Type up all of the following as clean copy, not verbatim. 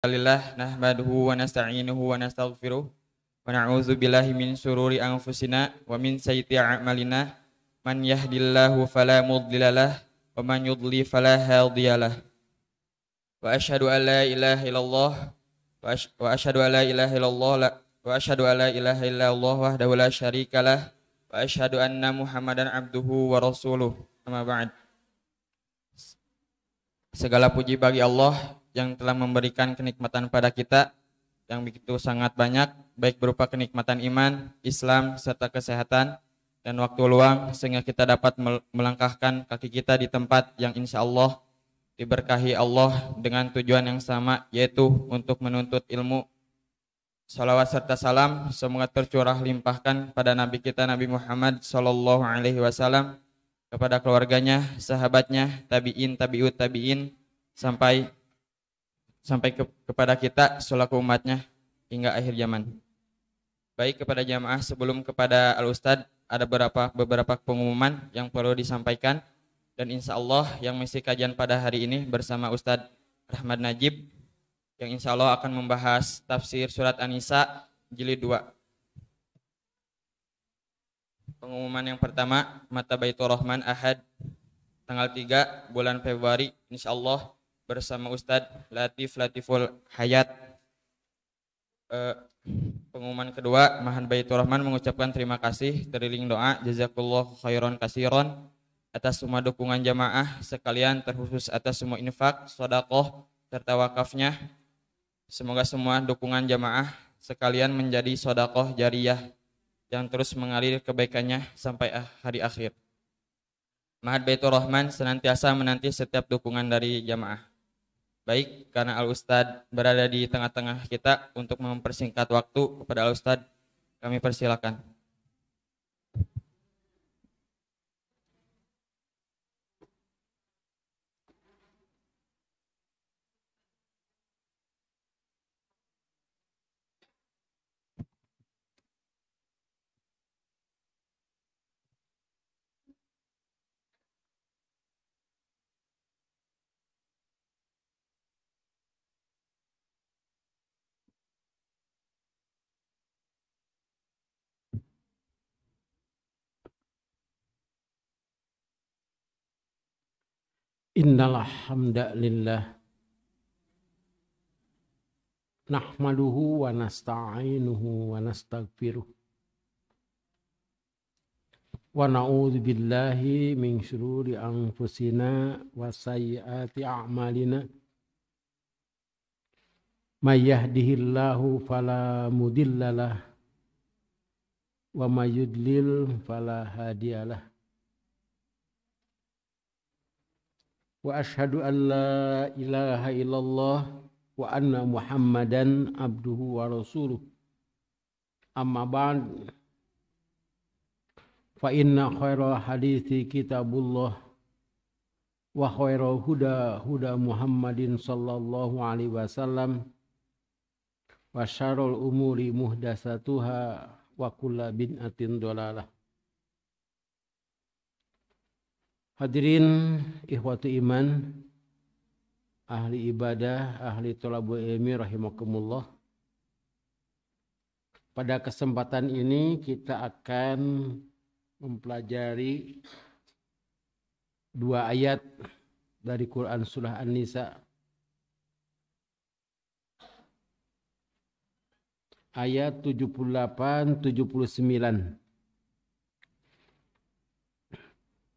Alhamdulillah nahmaduhu wa nasta'inuhu wa nastaghfiruh wa na'udzu billahi min syururi anfusina wa min sayyiati a'malina man yahdihillahu fala mudhillalah wa man yudlil fala hadiyalah wa asyhadu an la ilaha illallah wa asyhadu an la ilaha illallah wa asyhadu an la ilaha illallah wahdahu la syarikalah wa asyhadu anna muhammadan abduhu wa rasuluh amma ba'd. Segala puji bagi Allah yang telah memberikan kenikmatan pada kita yang begitu sangat banyak, baik berupa kenikmatan iman, Islam, serta kesehatan dan waktu luang, sehingga kita dapat melangkahkan kaki kita di tempat yang insya Allah diberkahi Allah dengan tujuan yang sama, yaitu untuk menuntut ilmu. Salawat serta salam semoga tercurah limpahkan pada Nabi kita Nabi Muhammad SAW, kepada keluarganya, sahabatnya, tabi'in, tabi'ut tabi'in, sampai kepada kita selaku umatnya hingga akhir zaman. Baik, kepada jamaah, sebelum kepada Al-Ustadz ada beberapa pengumuman yang perlu disampaikan, dan insya Allah yang mengisi kajian pada hari ini bersama Ustadz Rahmat Najib yang insya Allah akan membahas tafsir surat An-Nisa jilid 2. Pengumuman yang pertama, Mata Baitur Rahman Ahad tanggal 3 bulan Februari insya Allah bersama Ustadz Latiful Hayat. Pengumuman kedua, Mahan Baitur Rahman mengucapkan terima kasih teriring doa jazakallahu khairan kasiron atas semua dukungan jamaah sekalian, terkhusus atas semua infak, sedekah serta wakafnya. Semoga semua dukungan jamaah sekalian menjadi sedekah jariyah yang terus mengalir kebaikannya sampai hari akhir. Mahat Baitur Rahman senantiasa menanti setiap dukungan dari jamaah. Baik, karena Al-Ustadz berada di tengah-tengah kita, untuk mempersingkat waktu kepada Al-Ustadz kami persilakan. Innal hamdalillah nahmaduhu wa nasta'inuhu wa nastaghfiruh wa na'udzu billahi min syururi anfusina wa sayyiati a'malina may yahdihillahu fala mudhillalah wa may yudlil fala hadiyalah. Wa asyhadu an la ilaha illallah wa anna muhammadan abduhu wa rasuluh. Amma ba'd, fa inna khairal hadithi kitabullah wa khairal huda muhammadin sallallahu alaihi wasallam wa syarrul umuri muhdatsatuha wa kullu bid'atin dhalalah. Hadirin ikhwati iman, ahli ibadah, ahli thalabul ilmi rahimakumullah. Pada kesempatan ini kita akan mempelajari 2 ayat dari Quran surah An-Nisa. Ayat 78-79.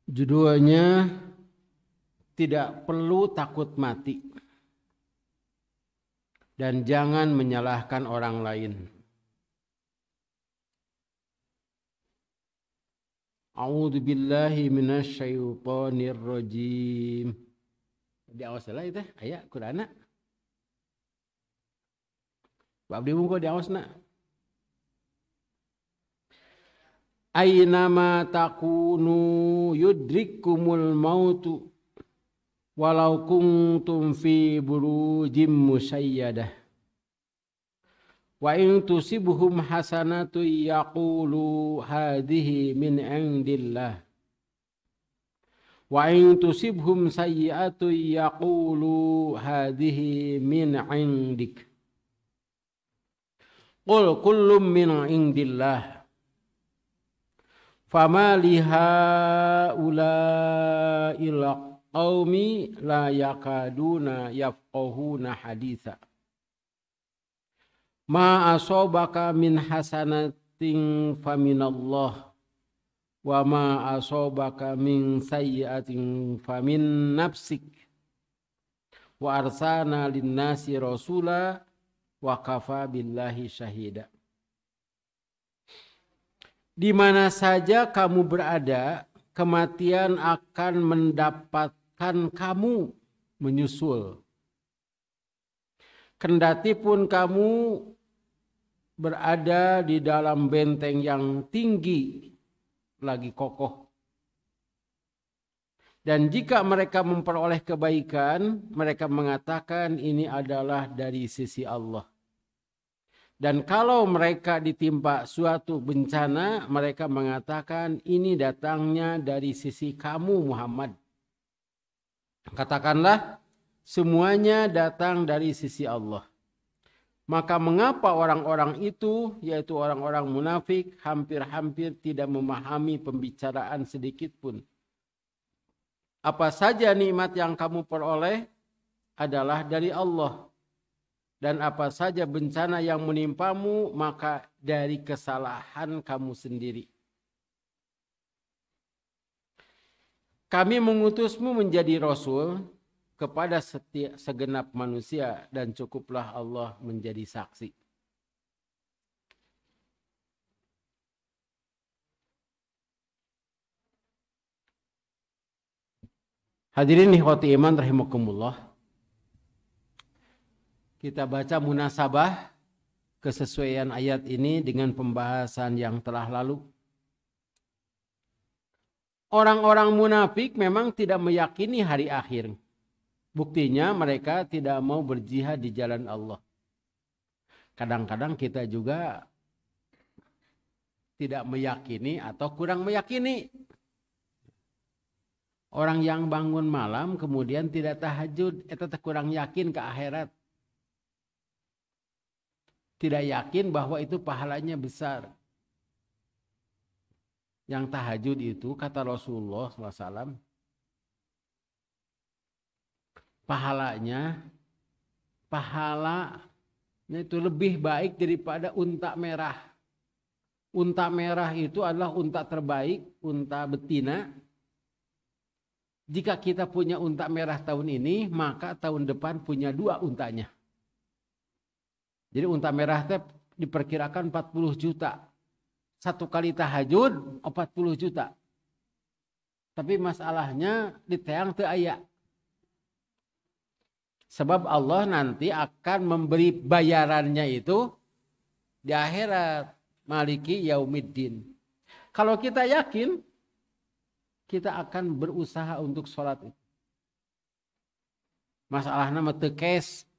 Judulnya tidak perlu takut mati dan jangan menyalahkan orang lain. A'udzu billahi minasyaitonir rajim. Di awas lah itu ayat Qur'ana. Bab di muka di awasna. Aynama takunu yudrikumul mautu walau kuntum fi burujim musayyadah wa in tusibuhum hasanatu yaqulu hadhihi min indillah Wa in tusibhum sayyi'atu yaqulu hadhihi min 'indik. Qul kullum min 'indillah. Fama lihaula'il qaumi la yakaduna yafqahuna haditha. Ma asobaka min hasanatin faminallah. Wa ma asobaka min sayyi'atin famin nafsik. Wa arsalna linnasi rasula wa kafa billahi syahida. Di mana saja kamu berada, kematian akan mendapatkan kamu menyusul. Kendati pun kamu berada di dalam benteng yang tinggi, lagi kokoh. Dan jika mereka memperoleh kebaikan, mereka mengatakan ini adalah dari sisi Allah. Dan kalau mereka ditimpa suatu bencana, mereka mengatakan ini datangnya dari sisi kamu Muhammad. Katakanlah semuanya datang dari sisi Allah. Maka mengapa orang-orang itu, yaitu orang-orang munafik, hampir-hampir tidak memahami pembicaraan sedikit pun. Apa saja nikmat yang kamu peroleh adalah dari Allah. Dan apa saja bencana yang menimpamu, maka dari kesalahan kamu sendiri. Kami mengutusmu menjadi rasul kepada segenap manusia, dan cukuplah Allah menjadi saksi. Hadirin ikhwati iman rahimakumullah. Kita baca munasabah kesesuaian ayat ini dengan pembahasan yang telah lalu. Orang-orang munafik memang tidak meyakini hari akhir. Buktinya mereka tidak mau berjihad di jalan Allah. Kadang-kadang kita juga tidak meyakini atau kurang meyakini. Orang yang bangun malam kemudian tidak tahajud, itu kurang yakin ke akhirat. Tidak yakin bahwa itu pahalanya besar. Yang tahajud itu kata Rasulullah SAW, pahalanya itu lebih baik daripada unta merah. Unta merah itu adalah unta terbaik, unta betina. Jika kita punya unta merah tahun ini, maka tahun depan punya 2 untanya. Jadi unta merah itu diperkirakan 40 juta. Satu kali tahajud 40 juta. Tapi masalahnya di teang teu aya. Sebab Allah nanti akan memberi bayarannya itu di akhirat. Maliki yaumiddin. Kalau kita yakin, kita akan berusaha untuk sholat itu. Masalahnya teu kes.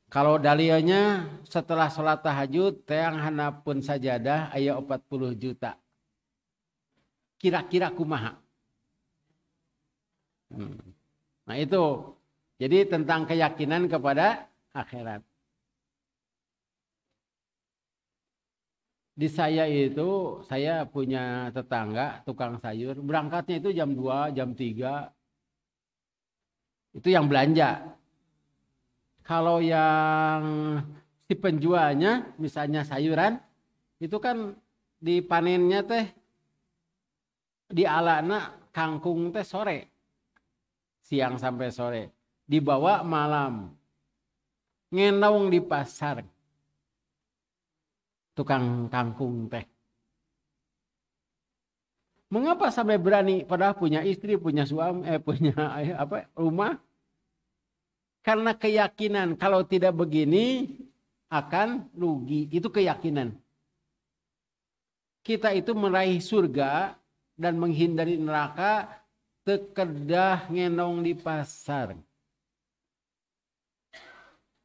Kalau dalilnya setelah sholat tahajud, teang hanapun sajadah aya 40 juta. Kira-kira kumaha? Nah itu, jadi tentang keyakinan kepada akhirat. Di saya itu, saya punya tetangga, tukang sayur. Berangkatnya itu jam 2, jam 3. Itu yang belanja. Kalau yang si penjualnya, misalnya sayuran, itu kan dipanennya teh, di alana kangkung teh sore. Siang sampai sore. Dibawa malam. Ngendong di pasar. Tukang kangkung teh. Mengapa sampai berani? Padahal punya istri, punya suami, punya rumah. Karena keyakinan kalau tidak begini akan rugi. Itu keyakinan. Kita itu meraih surga dan menghindari neraka tekedah ngenong di pasar.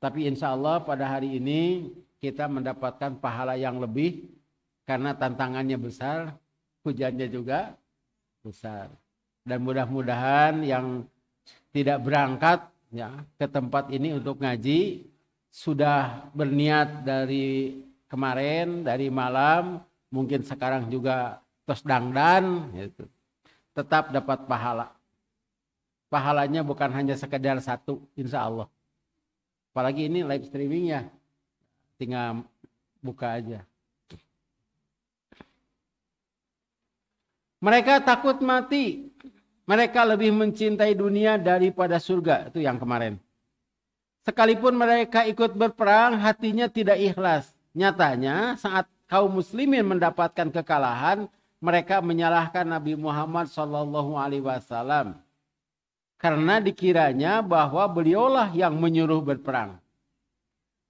Tapi insya Allah pada hari ini kita mendapatkan pahala yang lebih karena tantangannya besar, hujannya juga besar. Dan mudah-mudahan yang tidak berangkat ya ke tempat ini untuk ngaji sudah berniat dari kemarin, dari malam, mungkin sekarang juga tos dangdan gitu. Tetap dapat pahala. Pahalanya bukan hanya sekedar satu, insya Allah. Apalagi ini live streaming ya, tinggal buka aja. Mereka takut mati. Mereka lebih mencintai dunia daripada surga. Itu yang kemarin. Sekalipun mereka ikut berperang, hatinya tidak ikhlas. Nyatanya saat kaum muslimin mendapatkan kekalahan, mereka menyalahkan Nabi Muhammad SAW. Karena dikiranya bahwa beliaulah yang menyuruh berperang.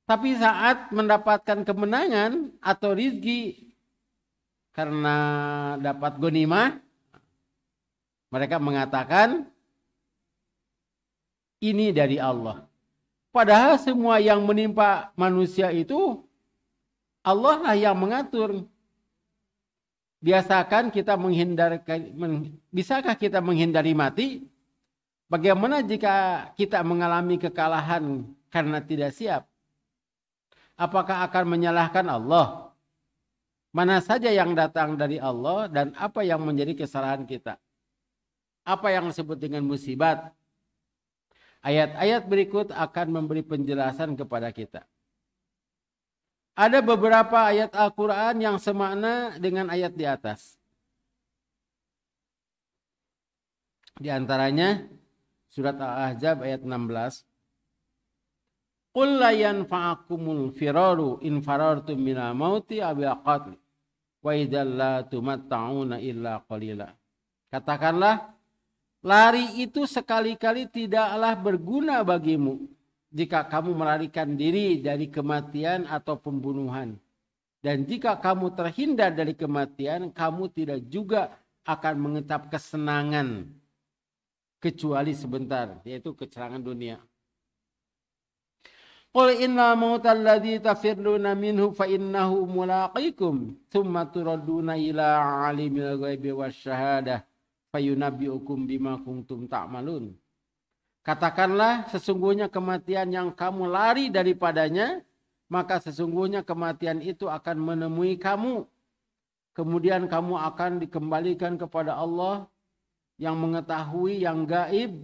Tapi saat mendapatkan kemenangan atau rizki, karena dapat ghanimah, mereka mengatakan ini dari Allah. Padahal semua yang menimpa manusia itu Allah lah yang mengatur. Bisakah kita menghindari mati? Bagaimana jika kita mengalami kekalahan karena tidak siap? Apakah akan menyalahkan Allah? Mana saja yang datang dari Allah dan apa yang menjadi kesalahan kita? Apa yang disebut dengan musibat? Ayat-ayat berikut akan memberi penjelasan kepada kita. Ada beberapa ayat Al-Quran yang semakna dengan ayat di atas. Di antaranya surat Al-Ahzab ayat 16. Qul la yanfa'akumul firaru in farartum minal mauti abil qatl wa idzal la tumatta'una illa qalila. Katakanlah, lari itu sekali-kali tidaklah berguna bagimu jika kamu melarikan diri dari kematian atau pembunuhan. Dan jika kamu terhindar dari kematian, kamu tidak juga akan mengetap kesenangan kecuali sebentar, yaitu kesenangan dunia. Qul inna mautal ladzi tafirruna minhu fa innahu mulaqikum tsumma turadduna ila alimil ghaibi wasyahadah fayunabbiukum bima kuntum ta'malun. Katakanlah, sesungguhnya kematian yang kamu lari daripadanya, maka sesungguhnya kematian itu akan menemui kamu. Kemudian kamu akan dikembalikan kepada Allah yang mengetahui yang gaib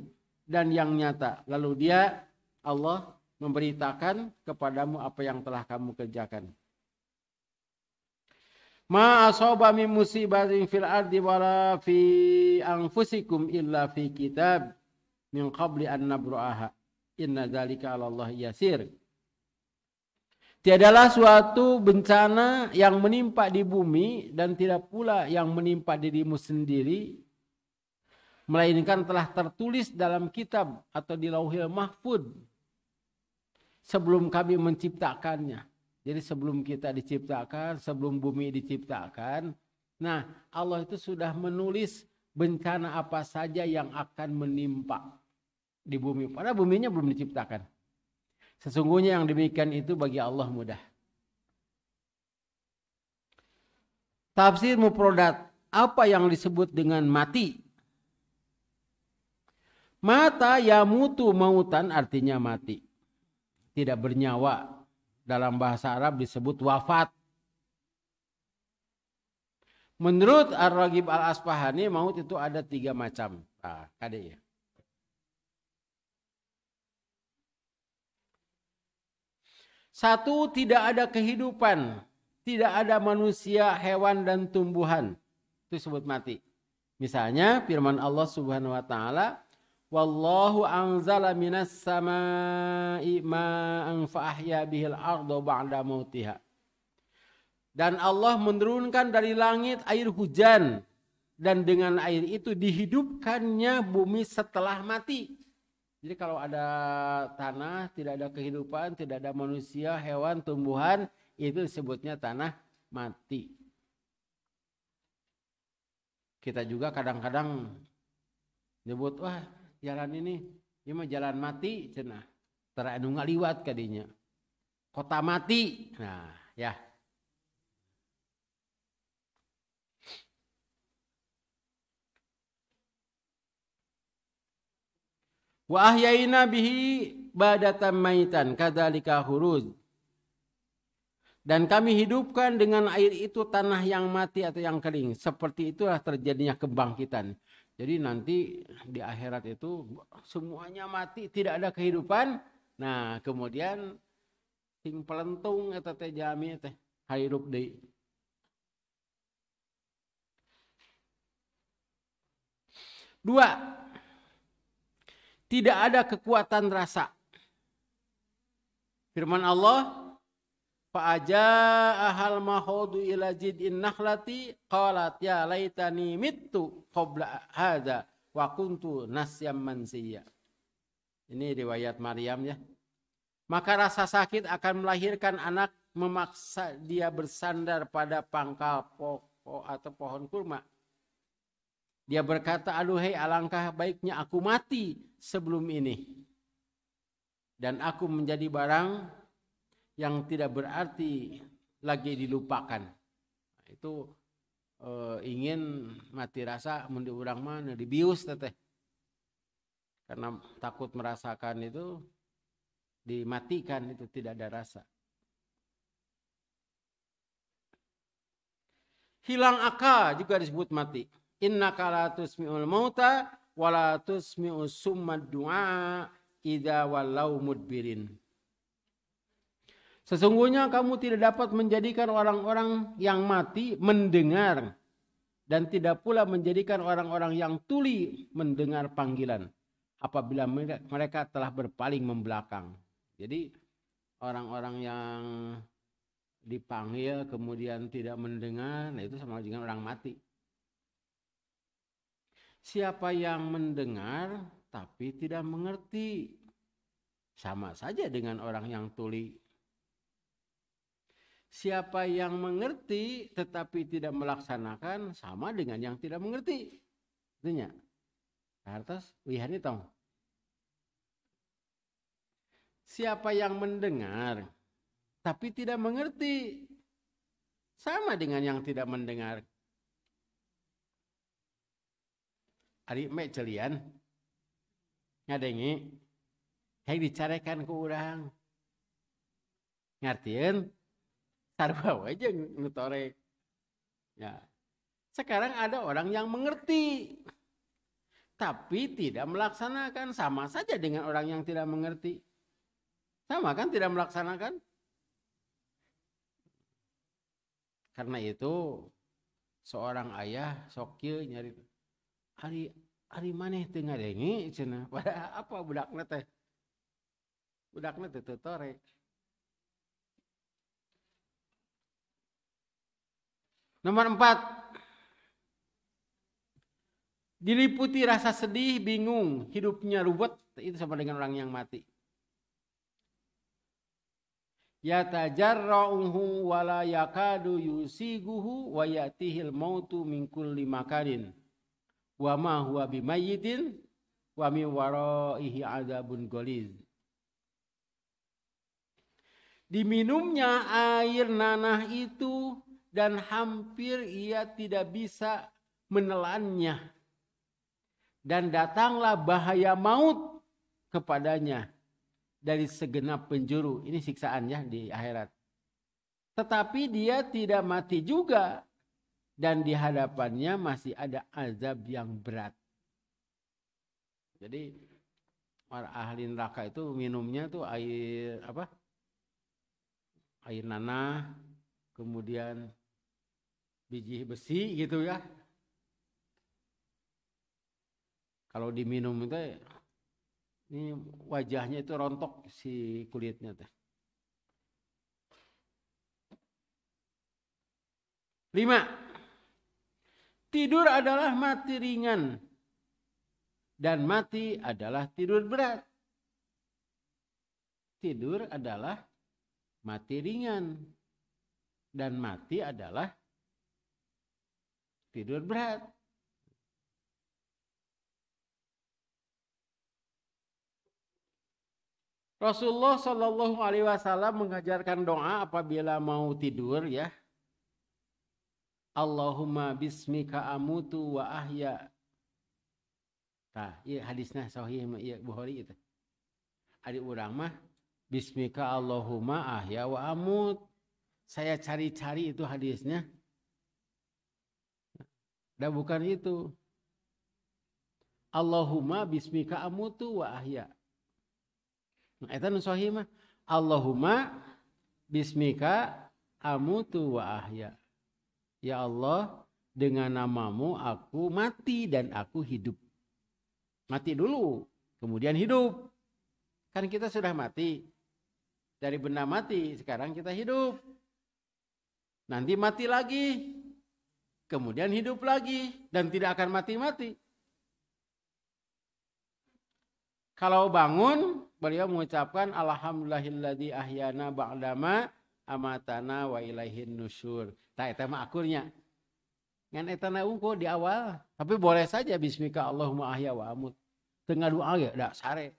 dan yang nyata. Lalu dia, Allah, memberitakan kepadamu apa yang telah kamu kerjakan. Ma asaba min musibatin fil ardi wala fi anfusikum illa fi kitab min qabli an nabra'aha. Inna dzalika 'ala Allah yasir. Tiadalah suatu bencana yang menimpa di bumi dan tidak pula yang menimpa dirimu sendiri, melainkan telah tertulis dalam kitab atau di Lauhil Mahfuz sebelum kami menciptakannya. Jadi sebelum kita diciptakan, sebelum bumi diciptakan, nah Allah itu sudah menulis bencana apa saja yang akan menimpa di bumi. Padahal buminya belum diciptakan. Sesungguhnya yang demikian itu bagi Allah mudah. Tafsir mufradat, apa yang disebut dengan mati? Mata yamutu mautan artinya mati. Tidak bernyawa. Dalam bahasa Arab disebut wafat. Menurut Ar-Raghib Al-Asfahani, maut itu ada 3 macam. Kade ya. Satu, tidak ada kehidupan. Tidak ada manusia, hewan, dan tumbuhan. Itu disebut mati. Misalnya firman Allah Subhanahu wa taala, wallahu anzala minas samai ma'an fa ahya bihil arda ba'da mautiha. Dan Allah menurunkan dari langit air hujan dan dengan air itu dihidupkannya bumi setelah mati. Jadi kalau ada tanah, tidak ada kehidupan, tidak ada manusia, hewan, tumbuhan, itu disebutnya tanah mati. Kita juga kadang-kadang nyebut, wah jalan ini mah jalan mati cenah. Tara anu ngaliwat kadinya. Kota mati. Nah, ya. Wa ahyaina bihi badatan maitan kadzalika khuruj. Dan kami hidupkan dengan air itu tanah yang mati atau yang kering. Seperti itulah terjadinya kebangkitan. Jadi nanti di akhirat itu semuanya mati, tidak ada kehidupan. Nah, kemudian sing pelentung eta teh jami teh hirup deui. Dua, tidak ada kekuatan rasa. Firman Allah, fa'aja ahal mahudu ila jid'in nakhlati qalat ya laitani mittu qabla hadza wa kuntu nasyam mansiya. Ini riwayat Maryam ya. Maka rasa sakit akan melahirkan anak, memaksa dia bersandar pada pangkal pokok atau pohon kurma. Dia berkata, aduhai alangkah baiknya aku mati sebelum ini. Dan aku menjadi barang yang tidak berarti lagi dilupakan. Itu ingin mati rasa mun di urang mah dibius teteh. Karena takut merasakan itu dimatikan, itu tidak ada rasa. Hilang akal juga disebut mati. Innaka la tusmi'ul mauta wa la tusmi'us summad du'a idza wallau mudbirin. Sesungguhnya kamu tidak dapat menjadikan orang-orang yang mati mendengar dan tidak pula menjadikan orang-orang yang tuli mendengar panggilan apabila mereka telah berpaling membelakang. Jadi orang-orang yang dipanggil kemudian tidak mendengar, nah itu sama dengan orang mati. Siapa yang mendengar tapi tidak mengerti, sama saja dengan orang yang tuli. Siapa yang mengerti tetapi tidak melaksanakan, sama dengan yang tidak mengerti. Artinya, hartas wihani tong. Siapa yang mendengar tapi tidak mengerti, sama dengan yang tidak mendengar. Ari mek celian ngadengi hayang dicarekan ku urang. Ngartieun sarua aja ngutorek. Ya. Sekarang ada orang yang mengerti tapi tidak melaksanakan, sama saja dengan orang yang tidak mengerti. Sama kan, tidak melaksanakan? Karena itu seorang ayah sok kieu nyari Ari maneh teu ngadengi cenah. Pada apa budakna teh? Budakna teh teu torek. Nomor 4. Diliputi rasa sedih, bingung, hidupnya ruwet, itu sama dengan orang yang mati. Yatajarra'uhu wa la yakadu yusiguhu wa yatihil mautu min kulli makanin. Wa ma huwa bimayyitin wa min waraihi adzabun ghaliz. Diminumnya air nanah itu dan hampir ia tidak bisa menelannya. Dan datanglah bahaya maut kepadanya dari segenap penjuru. Ini siksaan ya di akhirat. Tetapi dia tidak mati juga. Dan di hadapannya masih ada azab yang berat. Jadi para ahli neraka itu minumnya tuh air apa? Air nanah, kemudian biji besi gitu ya. Kalau diminum itu ini wajahnya itu rontok si kulitnya teh. 5. Tidur adalah mati ringan dan mati adalah tidur berat. Tidur adalah mati ringan dan mati adalah tidur berat. Rasulullah Shallallahu Alaihi Wasallam mengajarkan doa apabila mau tidur ya. Allahumma bismika amutu wa ahya. Tah, ieu hadisna sahih ieu Bukhari itu. Ari urang mah bismika Allahumma ahya wa amut. Saya cari-cari itu hadisnya. Dah bukan itu. Allahumma bismika amutu wa ahya. Nah, eta nu sahih mah Allahumma bismika amutu wa ahya. Ya Allah, dengan namamu aku mati dan aku hidup. Mati dulu, kemudian hidup. Kan kita sudah mati. Dari benda mati, sekarang kita hidup. Nanti mati lagi. Kemudian hidup lagi. Dan tidak akan mati-mati. Kalau bangun, beliau mengucapkan alhamdulillahilladzi ahyana ba'dama amatana wa ilaihin nusyur. Tah eta mah akurnya. Ngan eta na unggul di awal, tapi boleh saja bismika Allahumma ahya wa amut. Tengah doa ge da sare.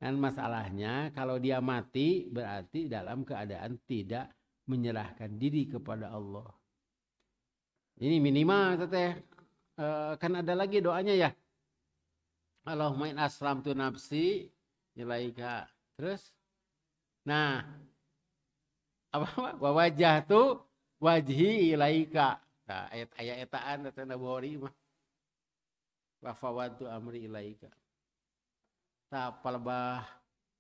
Dan masalahnya kalau dia mati berarti dalam keadaan tidak menyerahkan diri kepada Allah. Ini minimal teteh. Kan ada lagi doanya ya. Allahumma in aslamtu nafsi ilaika. Terus nah apa wa wajjahtu wajhi ilaika. Nah, ayat etaan eta Bukhari mah. Wa fawwadtu amri ilaika. Ta palebah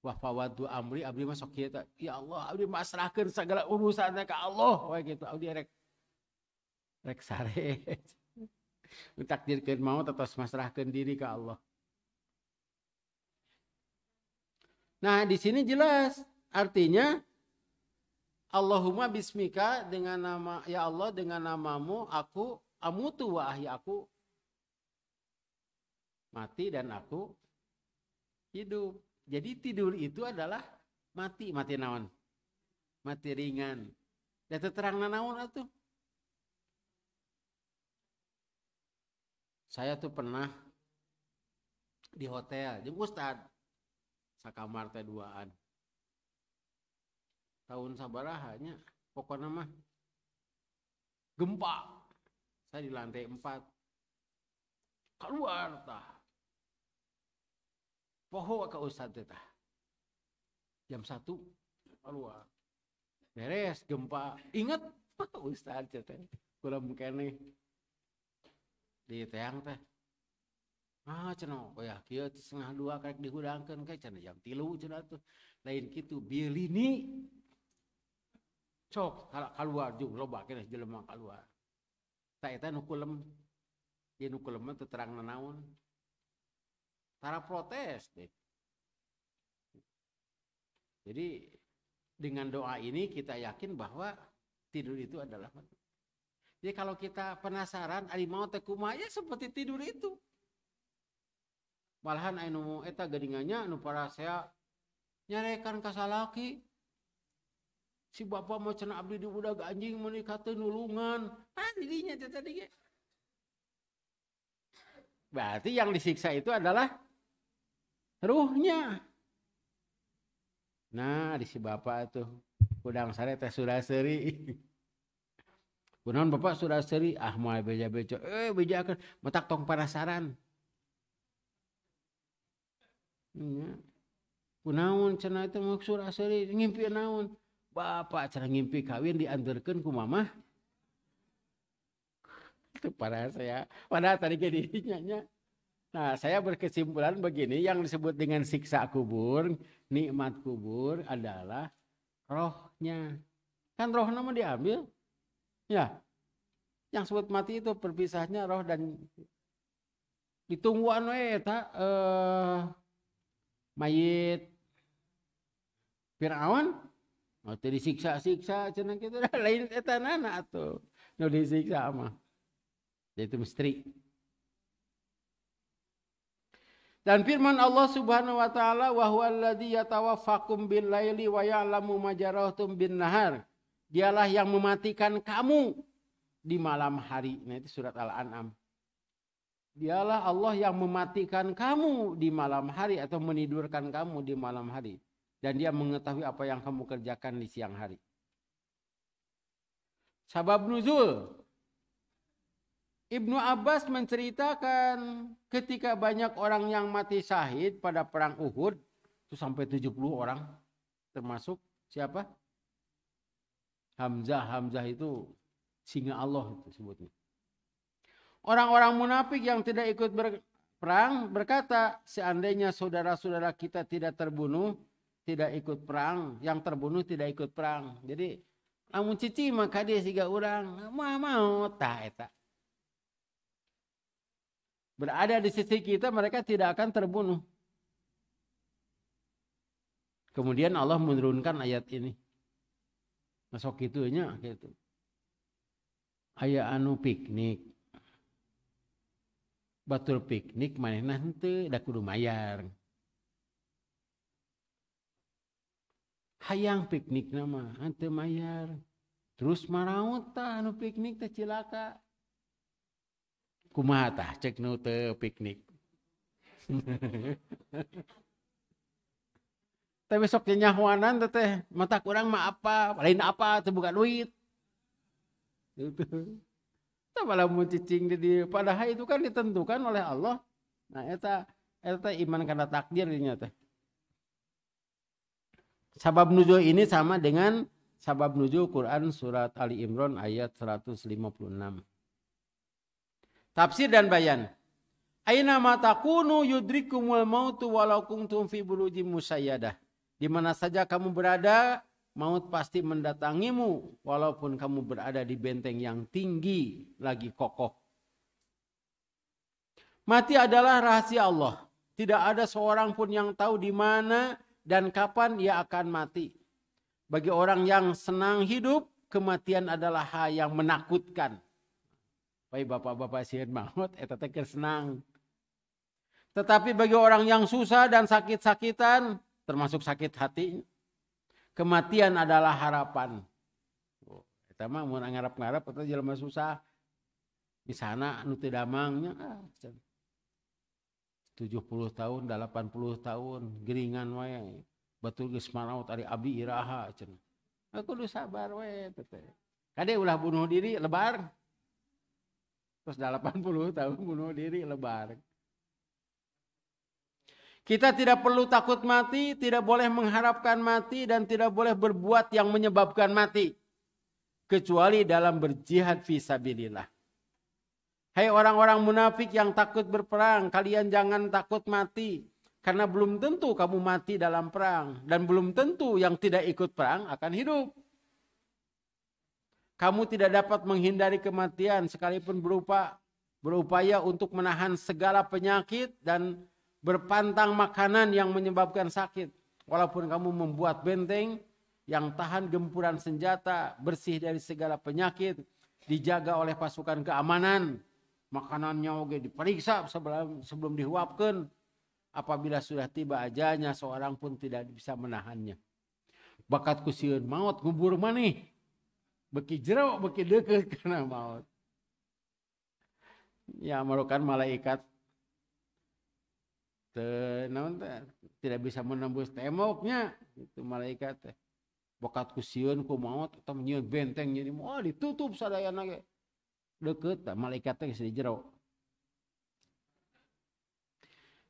wa fawwadtu amri abdi mah sok kieu ta. Ya Allah, abdi masrahkeun sagala urusan ka Allah we kitu. Abdi rek sare. Takdirkeun maut tos masrahkeun diri ka Allah. Nah, di sini jelas artinya Allahumma bismika dengan nama ya Allah dengan namamu aku amutu wa ahya aku mati dan aku hidup. Jadi tidur itu adalah mati naon? Mati ringan. Da terang naon atuh? Saya tuh pernah di hotel, jeung Ustad sakamar teh duaan. Tahun sabaraha nya pokokna mah gempa. Saya di lantai 4. Keluar tah. Poho ka Ustad teh tah. Jam 1 keluar. Beres gempa. Ingat Ustad teh. Kula mengkene di teang teh. Cenah oh ya kieu 1:30 karek dihudangkeun ke cenah jam 3 cenah tuh. Lain kitu bielini. Cok keluar jeung loba keneh jelema keluar. Ta eta nu kulem. Ieu nu kulem teh terang nanaon. Tara protes deh. Jadi dengan doa ini kita yakin bahwa tidur itu adalah mati. Jadi kalau kita penasaran ari mau teh kumaha ya seperti tidur itu. Malahan anu eta geuningannya anu parasea nyarekan ka salaki. Si bapak mau cenah abdi di budak anjing menikah teh nulungan. Dirinya tadi ge. Berarti yang disiksa itu adalah ruhnya. Nah, di si bapak tuh udang sare teh Suraseuri. Kunaon bapak Suraseuri? Ah moal beja-beja. Bejakeun matak tong penasaran. Kunaon cenah teh mau Suraseuri ngimpi naon? Bapak cenah ngimpi kawin diantarkeun ku mamah. Itu para saya. Padahal tadi ke dirinya nya. Nah, saya berkesimpulan begini, yang disebut dengan siksa kubur, nikmat kubur adalah rohnya. Kan roh nama diambil. Ya. Yang sebut mati itu perpisahnya roh dan ditungguan we eta mayit Firaun mau disiksa-siksa cenah kitu lain eta nana atuh. Nu disiksa mah. Itu misteri. Dan firman Allah Subhanahu wa taala wa huwallazi yatawaffakum bil laili wa ya'lamu ma jarahtum bin nahar. Dialah yang mematikan kamu di malam hari. Nah itu surat Al-An'am. Dialah Allah yang mematikan kamu di malam hari atau menidurkan kamu di malam hari. Dan dia mengetahui apa yang kamu kerjakan di siang hari. Sabab nuzul. Ibnu Abbas menceritakan ketika banyak orang yang mati syahid pada perang Uhud, itu sampai 70 orang, termasuk siapa? Hamzah. Hamzah itu singa Allah itu sebutnya. Orang-orang munafik yang tidak ikut berperang berkata, seandainya saudara-saudara kita tidak terbunuh, tidak ikut perang, yang terbunuh tidak ikut perang. Jadi, lamun cici maka dia siga orang, mau tah eta. Berada di sisi kita, mereka tidak akan terbunuh. Kemudian Allah menurunkan ayat ini. Masuk itunya gitu. Aya anu piknik. Batur piknik manehna henteu da kudu mayar. Hayang piknik nama henteu mayar. Terus maraot tah anu piknik teh cilaka. Kumaha tah cek nu teu piknik. Tapi besok nyahuanan teh mata kurang mah apa, lain apa teu buka duit. Gitu. Tah malah mun cicing di padahal itu kan ditentukan oleh Allah. Nah eta iman kana takdir nya teh. Sabab nuzul ini sama dengan sabab nuzul Quran surat Ali Imran ayat 156. Tafsir dan bayan. Aina ma takunu yudrikumul mautu walau kuntum fi burujim musayyadah. Di mana saja kamu berada, maut pasti mendatangimu walaupun kamu berada di benteng yang tinggi lagi kokoh. Mati adalah rahasia Allah. Tidak ada seorang pun yang tahu di mana dan kapan ia akan mati. Bagi orang yang senang hidup, kematian adalah hal yang menakutkan. Baik bapak-bapak sieun maut eta teh keur senang. Tetapi bagi orang yang susah dan sakit-sakitan, termasuk sakit hati, kematian adalah harapan. Eta mah mun ngarep-ngarep eta jelema susah. Misalna anu teu damangnya 70 tahun, 80 tahun, geringan wae. Batur geus maraot ari abdi iraha cenah. Aku kudu sabar we teh. Kade ulah bunuh diri lebar. Terus 80 tahun bunuh diri lebar. Kita tidak perlu takut mati, tidak boleh mengharapkan mati, dan tidak boleh berbuat yang menyebabkan mati. Kecuali dalam berjihad fisabilillah. Hai orang-orang munafik yang takut berperang, kalian jangan takut mati. Karena belum tentu kamu mati dalam perang. Dan belum tentu yang tidak ikut perang akan hidup. Kamu tidak dapat menghindari kematian sekalipun berupaya untuk menahan segala penyakit dan berpantang makanan yang menyebabkan sakit. Walaupun kamu membuat benteng yang tahan gempuran senjata, bersih dari segala penyakit, dijaga oleh pasukan keamanan, makanannya oke diperiksa sebelum dihuapkan. Apabila sudah tiba ajalnya, seorang pun tidak bisa menahannya. Bakat kusieun maut ngubur maneh. Beki jero, beki deket karena maut. Ya merupakan malaikat tidak bisa menembus temboknya. Itu malaikat teh. Bakat kusieun ku maut atau nyieun benteng jadi mau ditutup sadayana ge. Deket malaikat teh geus di jero.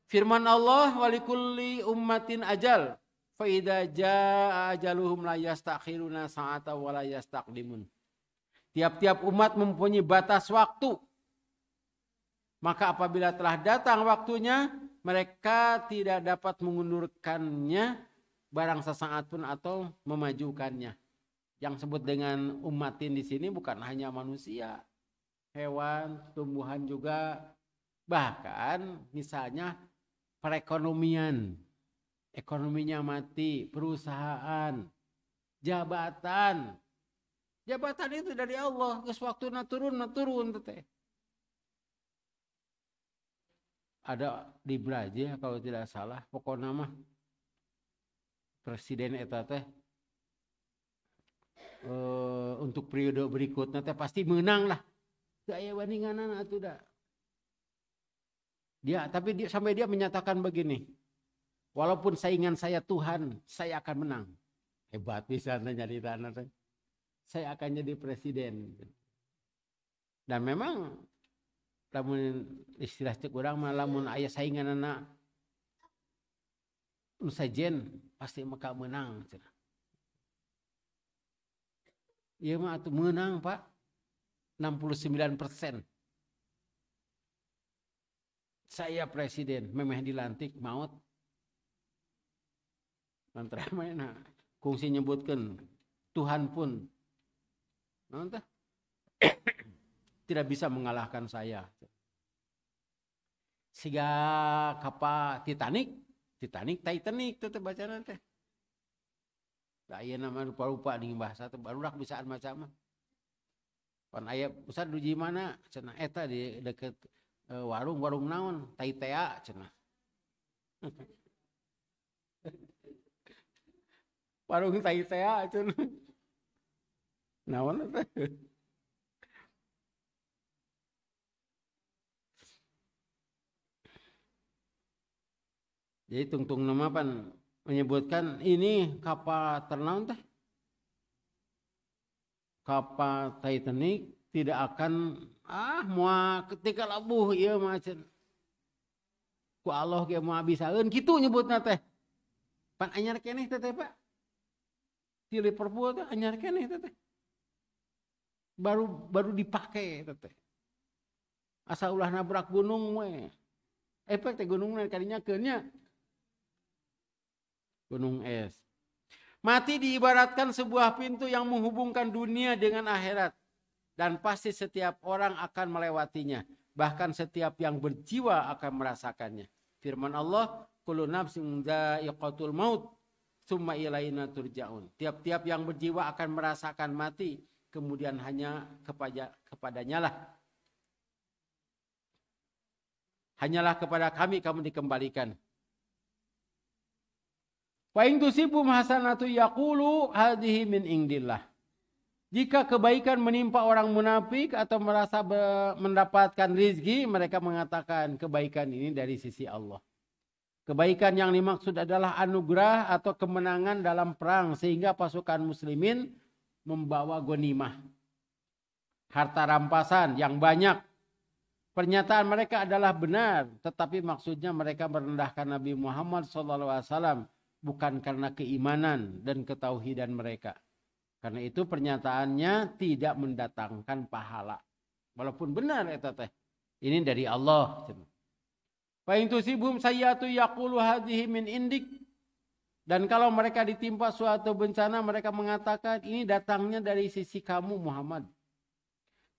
Firman Allah walikulli ummatin ajal. Fa idza jaa ajaluhum la yastakhiruna sa'ata wa la yastaqdimun. Tiap-tiap umat mempunyai batas waktu. Maka apabila telah datang waktunya, mereka tidak dapat mengundurkannya barang sesaat pun atau memajukannya. Yang sebut dengan ummatin di sini bukan hanya manusia, hewan, tumbuhan juga, bahkan misalnya perekonomian. Ekonominya mati, perusahaan, jabatan. Jabatan itu dari Allah, geus waktuna turun teh. Ada di Brazil kalau tidak salah, pokoknya mah presiden eta teh untuk periode berikutnya teh pasti menang lah. Teu aya bandinganan atuh da. Sampai dia menyatakan begini. Walaupun saingan saya Tuhan, saya akan menang. Hebat bisa nyari tanah. Saya akan jadi presiden. Dan memang lamun istilah cek urang mah lamun aya sainganana nu sajen pasti maka menang cenah. Ieu mah atuh menang Pak 69%. Saya presiden memeh dilantik maut. Mantra mana kungsi nyebutkeun Tuhan pun naon teh tidak bisa mengalahkan saya. Siga kapal Titanic teh bacana teh. Da aya nama rupa-rupa di bahasa teh barudak bisaan macam mah. Pan aya Ustaz duji mana cenah eta di deket warung naon Taitea cenah. Warung Taitea cenah. Naon eta? Jadi tungtung nama pan menyebutkan ini kapal ternaun teh. Kapal Titanic tidak akan moal ketika labuh ieu mah cenah. Ku Allah ge moal bisaeun kitu nyebutna teh. Pan anyar keneh teh Pak. Di Liverpool teh anyar keneh teh. Baru dipake teh. Asa ulah nabrak gunung we. Efek teh gunungna kadinya keunnya gunung es. Mati diibaratkan sebuah pintu yang menghubungkan dunia dengan akhirat. Dan pasti setiap orang akan melewatinya. Bahkan setiap yang berjiwa akan merasakannya. Firman Allah, kullu nafsin dha'iqatul maut, tsumma ilaina turja'un. Tiap-tiap yang berjiwa akan merasakan mati, kemudian hanya kepadanya lah. Hanyalah kepada kami kamu dikembalikan. Wa in tusibum hasanatu yaqulu hadhihi min indillah. Jika kebaikan menimpa orang munafik atau merasa mendapatkan rizki, mereka mengatakan kebaikan ini dari sisi Allah. Kebaikan yang dimaksud adalah anugerah atau kemenangan dalam perang sehingga pasukan muslimin membawa ghanimah. Harta rampasan yang banyak. Pernyataan mereka adalah benar, tetapi maksudnya mereka merendahkan Nabi Muhammad SAW. Bukan karena keimanan dan ketauhidan mereka. Karena itu pernyataannya tidak mendatangkan pahala. Walaupun benar eta teh. Ini dari Allah. Fa in tusibhum sayyatu yaqulu hadhihi min indik. Dan kalau mereka ditimpa suatu bencana mereka mengatakan ini datangnya dari sisi kamu Muhammad.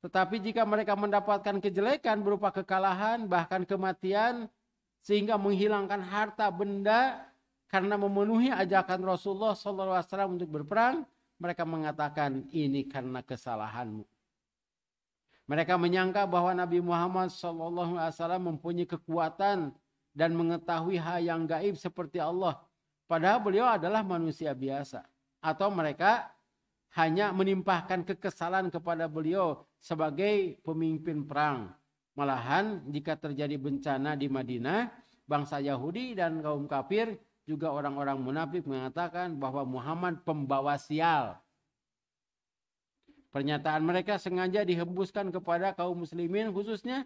Tetapi jika mereka mendapatkan kejelekan berupa kekalahan bahkan kematian sehingga menghilangkan harta benda karena memenuhi ajakan Rasulullah SAW untuk berperang, mereka mengatakan ini karena kesalahanmu. Mereka menyangka bahwa Nabi Muhammad SAW mempunyai kekuatan dan mengetahui hal yang gaib seperti Allah. Padahal beliau adalah manusia biasa. Atau mereka hanya menimpahkan kekesalan kepada beliau sebagai pemimpin perang. Malahan jika terjadi bencana di Madinah, bangsa Yahudi dan kaum kafir juga orang-orang munafik mengatakan bahwa Muhammad pembawa sial. Pernyataan mereka sengaja dihembuskan kepada kaum muslimin khususnya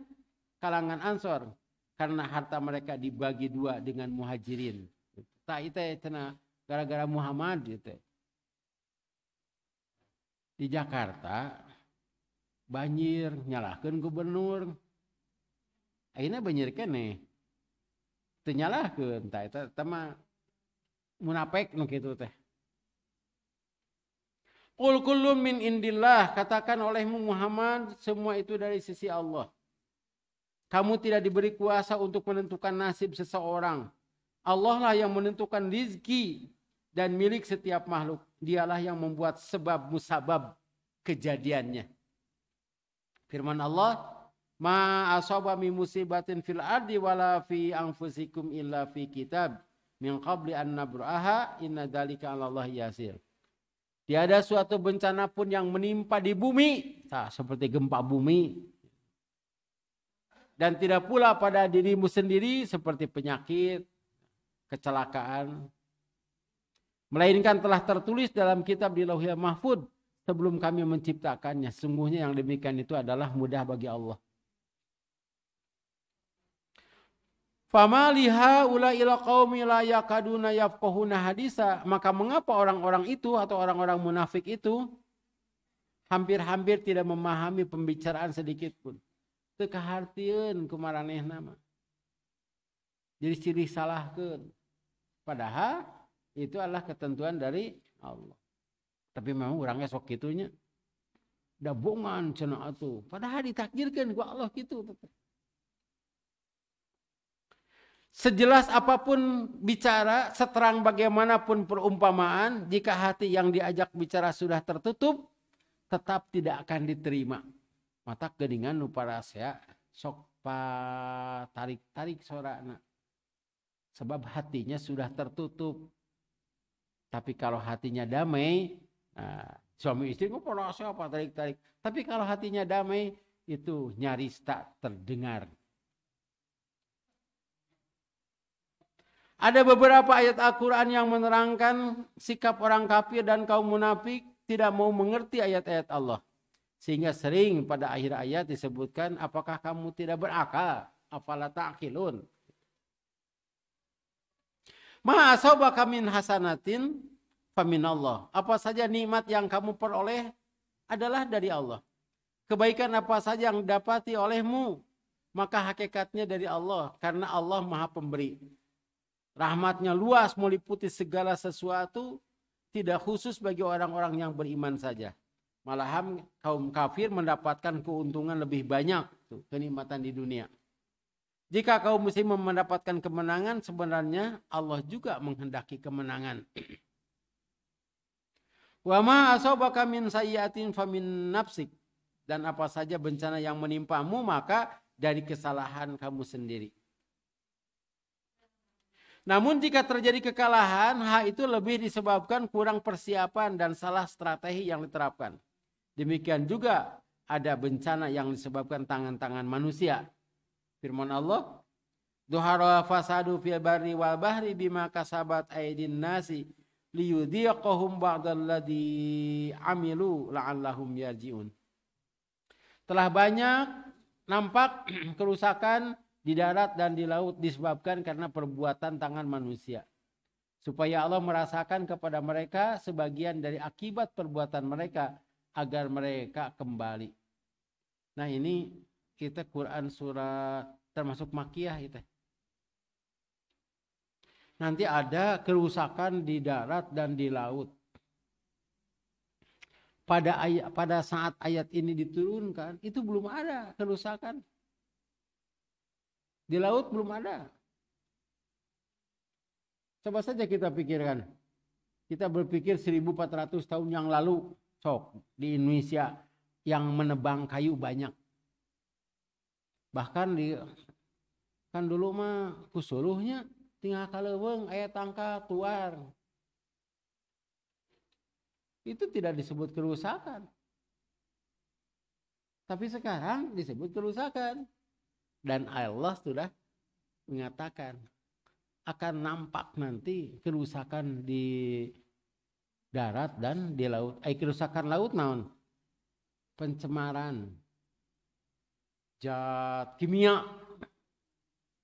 kalangan Ansor. Karena harta mereka dibagi dua dengan muhajirin. Tak itu cenah gara-gara Muhammad gitu. Di Jakarta banjir nyalahkeun gubernur. Ayeuna banjir keneh. Teu nyalahkeun tah eta mah munafik nu kitu teh. Qul kullun min indillah, katakan olehmu Muhammad semua itu dari sisi Allah. Kamu tidak diberi kuasa untuk menentukan nasib seseorang. Allah lah yang menentukan rizki dan milik setiap makhluk. Dialah yang membuat sebab musabab kejadiannya. Firman Allah, ma asaba min musibatin fil ardi wala fi anfusikum illa fi kitab min qabli an nabraha inna dzalika 'alallahi yasir. Tiada suatu bencana pun yang menimpa di bumi, seperti gempa bumi. Dan tidak pula pada dirimu sendiri seperti penyakit, kecelakaan. Melainkan telah tertulis dalam kitab di Lauhil Mahfuz sebelum kami menciptakannya. Sungguhnya yang demikian itu adalah mudah bagi Allah. Fama liha ulail qaumi la yakaduna yafqahuna hadisa. Maka mengapa orang-orang itu atau orang-orang munafik itu hampir-hampir tidak memahami pembicaraan sedikit pun. Teu kahartieun ku maranehna mah. Jadi silih salahkeun. Padahal itu adalah ketentuan dari Allah. Tapi memang orangnya sok kitunya. Da bongan cenah atuh. Padahal ditakdirkeun ku Allah kitu. Sejelas apapun bicara, seterang bagaimanapun perumpamaan, jika hati yang diajak bicara sudah tertutup, tetap tidak akan diterima. Mata geningan nu parasea sok tarik-tarik sorana. Sebab hatinya sudah tertutup. Tapi kalau hatinya damai, suami istri kok parasea apa tarik-tarik. Tapi kalau hatinya damai, itu nyaris tak terdengar. Ada beberapa ayat Al-Quran yang menerangkan sikap orang kafir dan kaum munafik tidak mau mengerti ayat-ayat Allah. Sehingga sering pada akhir ayat disebutkan, apakah kamu tidak berakal? Afala ta'qilun. Ma asabaka min hasanatin faminallah. Apa saja nikmat yang kamu peroleh adalah dari Allah. Kebaikan apa saja yang dapati olehmu, maka hakikatnya dari Allah. Karena Allah Maha Pemberi. Rahmatnya luas meliputi segala sesuatu, tidak khusus bagi orang-orang yang beriman saja. Malahan kaum kafir mendapatkan keuntungan lebih banyak, kenikmatan di dunia. Jika kaum muslim mendapatkan kemenangan, sebenarnya Allah juga menghendaki kemenangan. Wa ma asabaka min sayyi'atin famin nafsik. Dan apa saja bencana yang menimpamu, maka dari kesalahan kamu sendiri. Namun jika terjadi kekalahan, hal itu lebih disebabkan kurang persiapan dan salah strategi yang diterapkan. Demikian juga ada bencana yang disebabkan tangan-tangan manusia. Firman Allah, "Dhuhara fasadu fil barri wal bahri bima kasabat aydin nasi liyudhiqahum ba'dalladzi amilu la'allahum yarji'un." Telah banyak nampak kerusakan di darat dan di laut disebabkan karena perbuatan tangan manusia. Supaya Allah merasakan kepada mereka sebagian dari akibat perbuatan mereka agar mereka kembali. Nah ini kita Quran surat termasuk Makkiyah itu. Nanti ada kerusakan di darat dan di laut. Pada saat ayat ini diturunkan, itu belum ada kerusakan. Di laut belum ada. Coba saja kita pikirkan. Kita berpikir 1400 tahun yang lalu, sok di Indonesia yang menebang kayu banyak. Bahkan kan dulu mah kusuluhnya tinggal kaleuweung aya tangka tuar. Itu tidak disebut kerusakan. Tapi sekarang disebut kerusakan. Dan Allah sudah mengatakan akan nampak nanti kerusakan di darat dan di laut. Kerusakan laut naon? Pencemaran. Zat kimia.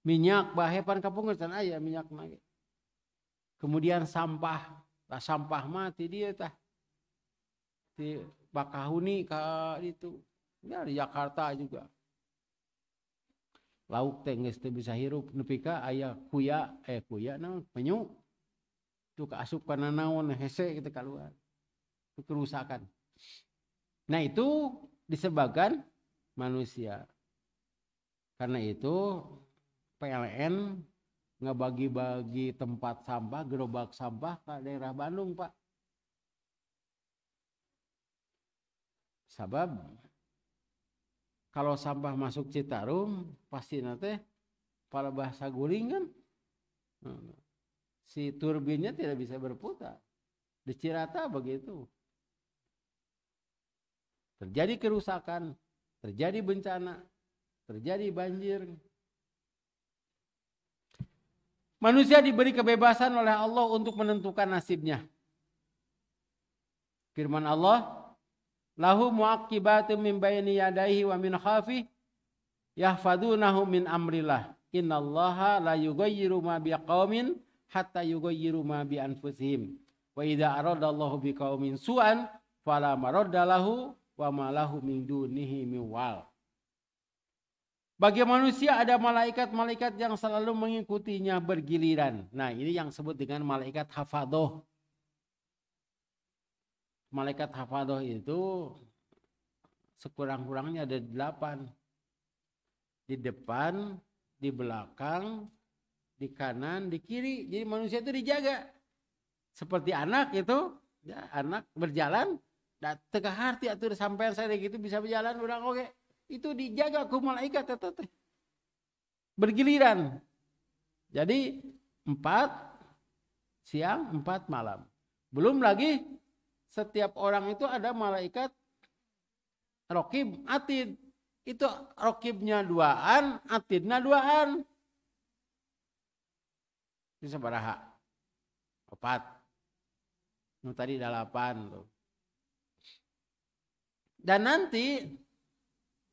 Minyak bahe pan kapungeun aya minyak mah. Kemudian sampah. Sampah mah ti dieu tah. Di Bakahuni ka itu. Ya di Jakarta juga. Lauk teh geus teu bisa hirup nepi ka aya kuya naon penyu. Itu kaasup kana naon hese kita keluar. Itu kerusakan. Nah itu disebabkan manusia. Karena itu PLN ngebagi-bagi tempat sampah, gerobak sampah ke daerah Bandung, Pak. Sabab kalau sampah masuk Citarum pasti nanti pada bahasa guling kan si turbinnya tidak bisa berputar. Di Cirata begitu. Terjadi kerusakan, terjadi bencana, terjadi banjir. Manusia diberi kebebasan oleh Allah untuk menentukan nasibnya. Firman Allah, lahu mu'aqibatun min bayni yadayhi wa min khalfihi yahfadunahu min amrillah. Innallaha la yughayyiru ma biqaumin hatta yughayyiru ma bi anfusihim. Wa idza aradallahu biqaumin su'an fala maradda lahu wa ma lahu min dunihi min wal. Bagi manusia ada malaikat-malaikat yang selalu mengikutinya bergiliran. Nah, ini yang disebut dengan malaikat hafadhoh. Malaikat hafadhoh itu sekurang-kurangnya ada 8. Di depan, di belakang, di kanan, di kiri. Jadi manusia itu dijaga. Seperti anak itu, ya, anak berjalan, teka harti atur sampai saya gitu bisa berjalan orang oke. Itu dijaga ku malaikat teteh. Bergiliran. Jadi 4 siang, 4 malam. Belum lagi setiap orang itu ada malaikat rokib, atid. Itu rokibnya 2an, atidnya 2an. Itu sabaraha? 4. Tadi 8 tuh. Dan nanti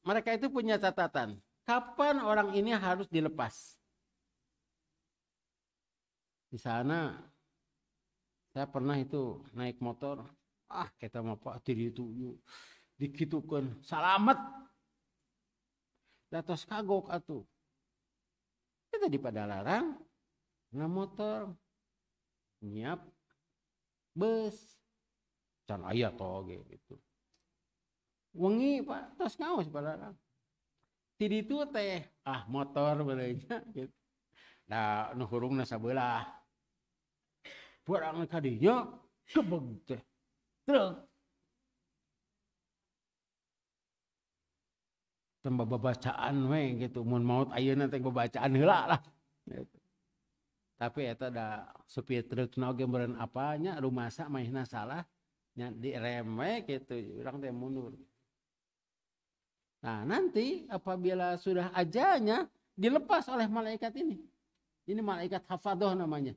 mereka itu punya catatan. Kapan orang ini harus dilepas? Di sana saya pernah itu naik motor. Kita mah Pak tiri itu dikitukan salamet. Datos kagok atuh. Kita di Padalarang nggak motor nyiap bus can aya toge gitu. Wengi Pak tos ngaos Padalarang. Ti ditu teh motor beuleunya gitu. Da nu hurungna sabelah. Barang ka dinya gebeg teh. Truk. Tembak babacaan we gitu. Mun maut ayeuna teh babacaan heula lah. Gitu. Tapi eta da supir trukna oge meureun apanya rumasa maehna salah nya direm we gitu. Urang teh mundur. Nah nanti apabila sudah ajalnya dilepas oleh malaikat ini. Ini malaikat hafadhoh namanya.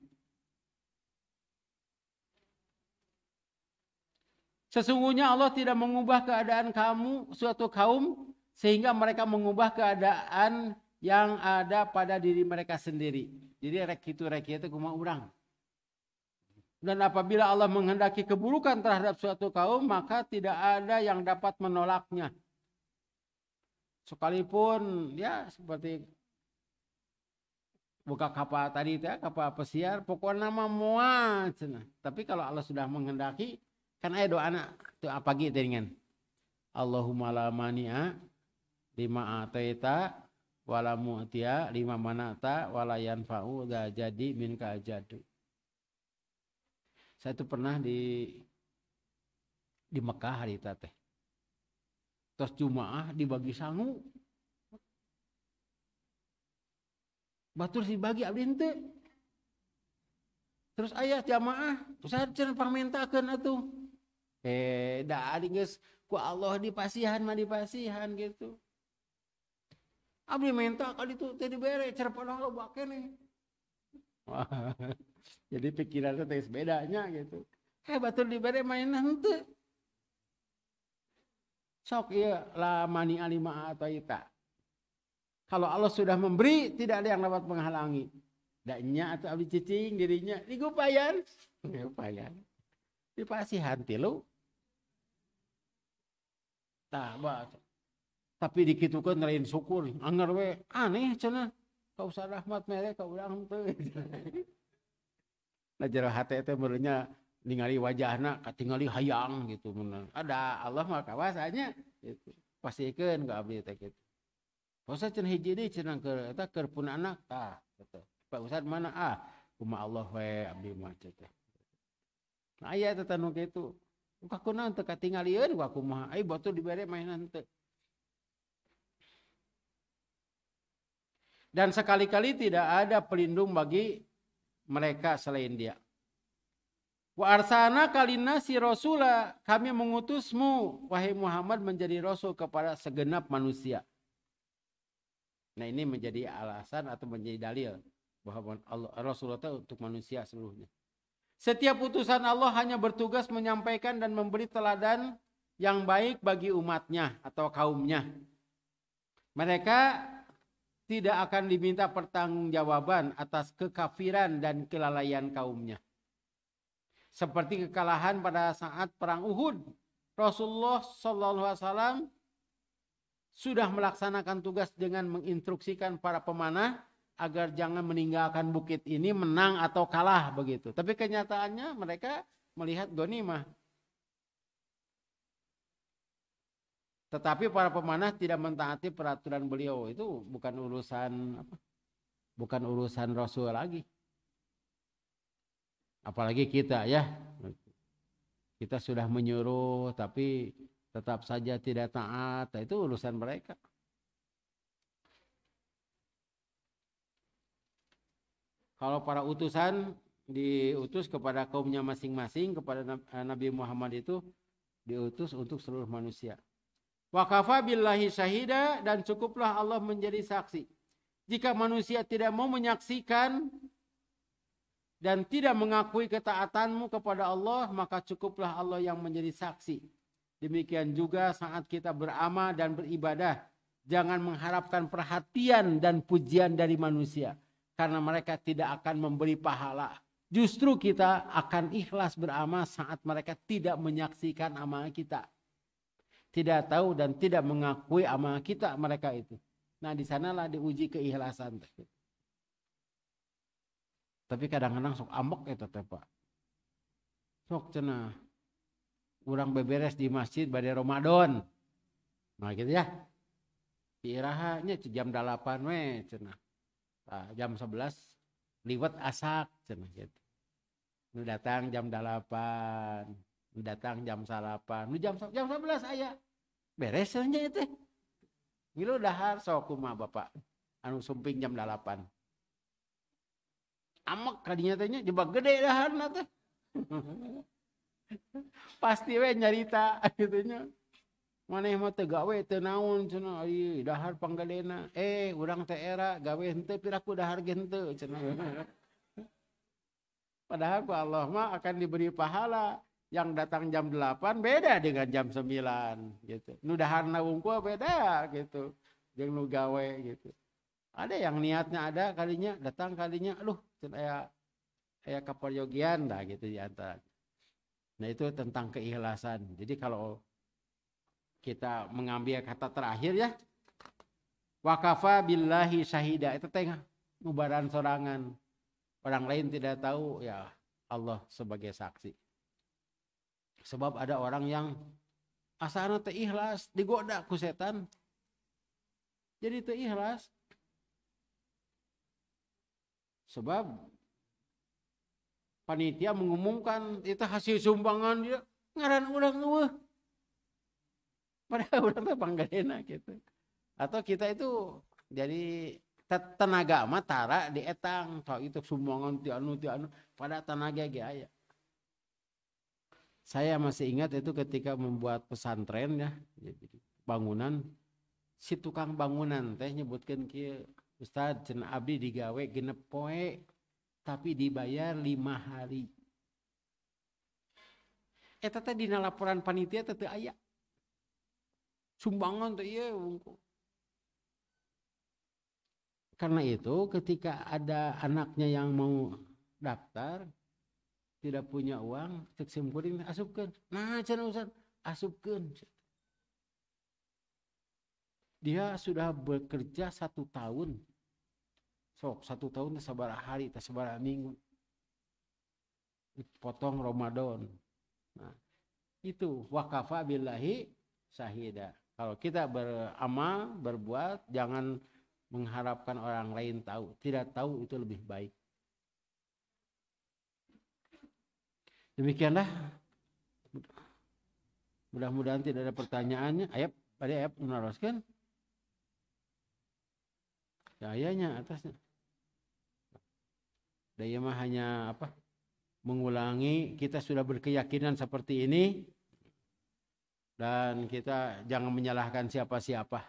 Sesungguhnya Allah tidak mengubah keadaan kamu suatu kaum sehingga mereka mengubah keadaan yang ada pada diri mereka sendiri. Jadi rek itu kumaha urang. Dan apabila Allah menghendaki keburukan terhadap suatu kaum maka tidak ada yang dapat menolaknya. Sekalipun ya seperti buka kapal tadi ya, kapal pesiar pokoknya mah moal cenah. Tapi kalau Allah sudah menghendaki kan aya doana teu pagi teh dengan Allahumma la mani'a lima ataita wala mu'tiya lima manata wala yanfa'u dza jadi minka jadu. Saya tuh pernah di Mekah hari itu teh. Terus Jumaah dibagi sangu. Batur dibagi abdi henteu. Terus aya jamaah, saya cenah pamentakeun atuh. Da adi geus ku Allah dipasihan mah dipasihan gitu. Abdi menta ka ditu teh dibere cenah padahal loba keneh. Jadi pikirannya teh bedanya gitu. Batur dibere mainna henteu. Sok iya la mani alima ataita. Kalau Allah sudah memberi tidak ada yang dapat menghalangi. Daknya atau abdi cicing dirinya digupayan. Gupayan. Dipasihan ti lu. Tah baca. Tapi dikitukeun lain syukur. Anger we aneh cenah. Ka Ustaz Rahmat mere ka urang teu. Nah jero hate teh meureunnya ningali wajahna katingali hayang gitu bener. Ada Allah mah kawasanya gitu. Pasikeun ka abdi teh kitu. Ustaz cenah hiji deui cenah keur eta keur pun anak tah gitu. Pak Ustaz mana kumaha Allah we abdi mah teh. Nah aya eta nu kitu. Ka kunaon teu katingalieun wa kumaha ai batur dibere mainan teu. Dan sekali-kali tidak ada pelindung bagi mereka selain Dia. Wa arsana kalina si rasula, kami mengutusmu wahai Muhammad menjadi rasul kepada segenap manusia. Nah ini menjadi alasan atau menjadi dalil bahwa Rasulullah itu untuk manusia seluruhnya. Setiap utusan Allah hanya bertugas menyampaikan dan memberi teladan yang baik bagi umatnya atau kaumnya. Mereka tidak akan diminta pertanggungjawaban atas kekafiran dan kelalaian kaumnya. Seperti kekalahan pada saat perang Uhud. Rasulullah SAW sudah melaksanakan tugas dengan menginstruksikan para pemanah agar jangan meninggalkan bukit ini, menang atau kalah begitu. Tapi kenyataannya mereka melihat ghanimah. Tetapi para pemanah tidak mentaati peraturan beliau. Itu bukan urusan Rasul lagi. Apalagi kita ya. Kita sudah menyuruh tapi tetap saja tidak taat. Itu urusan mereka. Kalau para utusan diutus kepada kaumnya masing-masing, kepada Nabi Muhammad itu diutus untuk seluruh manusia. Wa kafa billahi syahida, dan cukuplah Allah menjadi saksi. Jika manusia tidak mau menyaksikan dan tidak mengakui ketaatanmu kepada Allah, maka cukuplah Allah yang menjadi saksi. Demikian juga saat kita beramal dan beribadah, jangan mengharapkan perhatian dan pujian dari manusia, karena mereka tidak akan memberi pahala. Justru kita akan ikhlas beramal saat mereka tidak menyaksikan amal kita. Tidak tahu dan tidak mengakui amal kita mereka itu. Nah, di sanalah diuji keikhlasan. Tapi kadang-kadang sok ambek itu teh Pak. Sok cenah urang beberes di masjid bade Ramadan. Nah gitu ya. Irahanya jam 8 we cenah. Nah, jam 11 liwat asak cenah gitu. Nu datang jam 8. Datang jam 8, jam 11 aya. Beres aja itu. Ngilu dahar sok kumaha Bapak. Anu sumping jam 8. Amek kadinya teh nya jebak gede daharna teh. Pasti we nyarita kitu nya. Maneh mah teu gawe teu naon cenah ieu dahar panggadena. Urang teh era gawe henteu piraku dahar ge henteu cenah. Padahal ku Allah mah akan diberi pahala. Yang datang jam 8 beda dengan jam 9 gitu. Nu daharna wungkul beda gitu. Jeung nu gawe gitu. Ada yang niatnya ada kalinya datang kalinya aduh aya kaparyogian dah gitu di antara. Nah itu tentang keikhlasan. Jadi kalau kita mengambil kata terakhir ya, wa kafa billahi syahida, itu teh ngubaran sorangan. Orang lain tidak tahu, ya Allah sebagai saksi. Sebab ada orang yang asana teh ikhlas, digoda ku setan. Jadi teh ikhlas. Sebab panitia mengumumkan itu hasil sumbangan dia, ngaran urang eueuh. Padahal urang teh panggadena gitu. Atau kita itu jadi tenaga mah tara di etang, tau itu sumbangan ti anu pada tenaga ge aya. Saya masih ingat itu ketika membuat pesantren ya, bangunan, si tukang bangunan teh nyebutkan kieu, Ustaz cenah abdi digawe genep poe tapi dibayar 5 hari. Eta teh dina laporan panitia teh teu aya. Sumbangan teh ieu. Karena itu ketika ada anaknya yang mau daftar tidak punya uang, cek simkuring asupkeun. Nah, cenah Ustaz, asupkeun. Dia sudah bekerja 1 tahun. Sok 1 tahun teh sabaraha hari, teh sabaraha minggu. Dipotong Ramadan. Nah, itu waqafa billahi syahida. Kalau kita beramal, berbuat, jangan mengharapkan orang lain tahu. Tidak tahu itu lebih baik. Demikianlah. Mudah-mudahan tidak ada pertanyaannya. Ayap meneruskan. Ya ayahnya atasnya. Daya mah hanya mengulangi, kita sudah berkeyakinan seperti ini. Dan kita jangan menyalahkan siapa-siapa.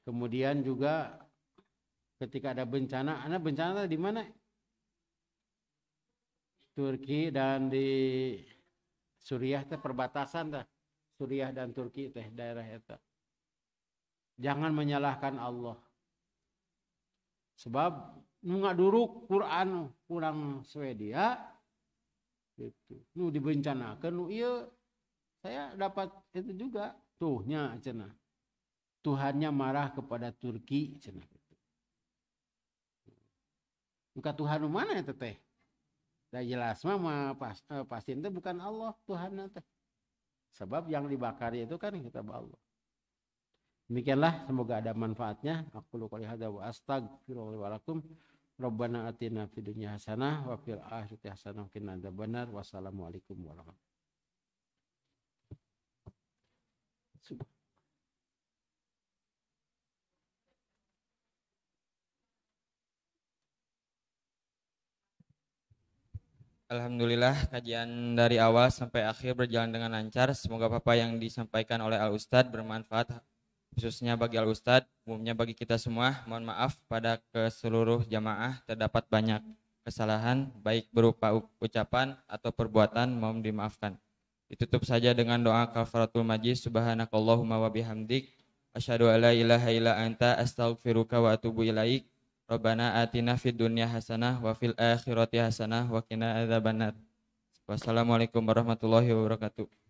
Kemudian juga ketika ada bencana di mana? Turki dan di Suriah teh perbatasan dah. Suriah dan Turki teh daerah eta. Jangan menyalahkan Allah. Sebab ngaduruk Quran kurang Swedia gitu. Nu dibencanakeun nu ieu saya dapat itu juga tuhnya cenah. Tuhannya marah kepada Turki cenah gitu. Bukan Tuhan mana ya teh? Dah jelas mah pasti itu bukan Allah Tuhanna teh. Sebab yang dibakar itu kan kitab Allah. Demikianlah, semoga ada manfaatnya. Aku qouli hadza wa astaghfirullahi wa lakum. Rabbana atina fid dunya hasanah wa fil akhirati hasanah wa qina adzabannar. Wassalamualaikum warahmatullahi wabarakatuh. Alhamdulillah kajian dari awal sampai akhir berjalan dengan lancar. Semoga apa yang disampaikan oleh Al Ustadz bermanfaat khususnya bagi Al Ustadz, umumnya bagi kita semua. Mohon maaf pada ke seluruh jamaah terdapat banyak kesalahan baik berupa ucapan atau perbuatan, mohon dimaafkan. Ditutup saja dengan doa kafaratul majlis. Subhanakallahumma wa bihamdik asyhadu alla ilaha illa anta astaghfiruka wa atubu ilaik. Rabbana atina fid dunya hasanah wa fil akhirati hasanah wa qina adzabannar. Wassalamualaikum warahmatullahi wabarakatuh.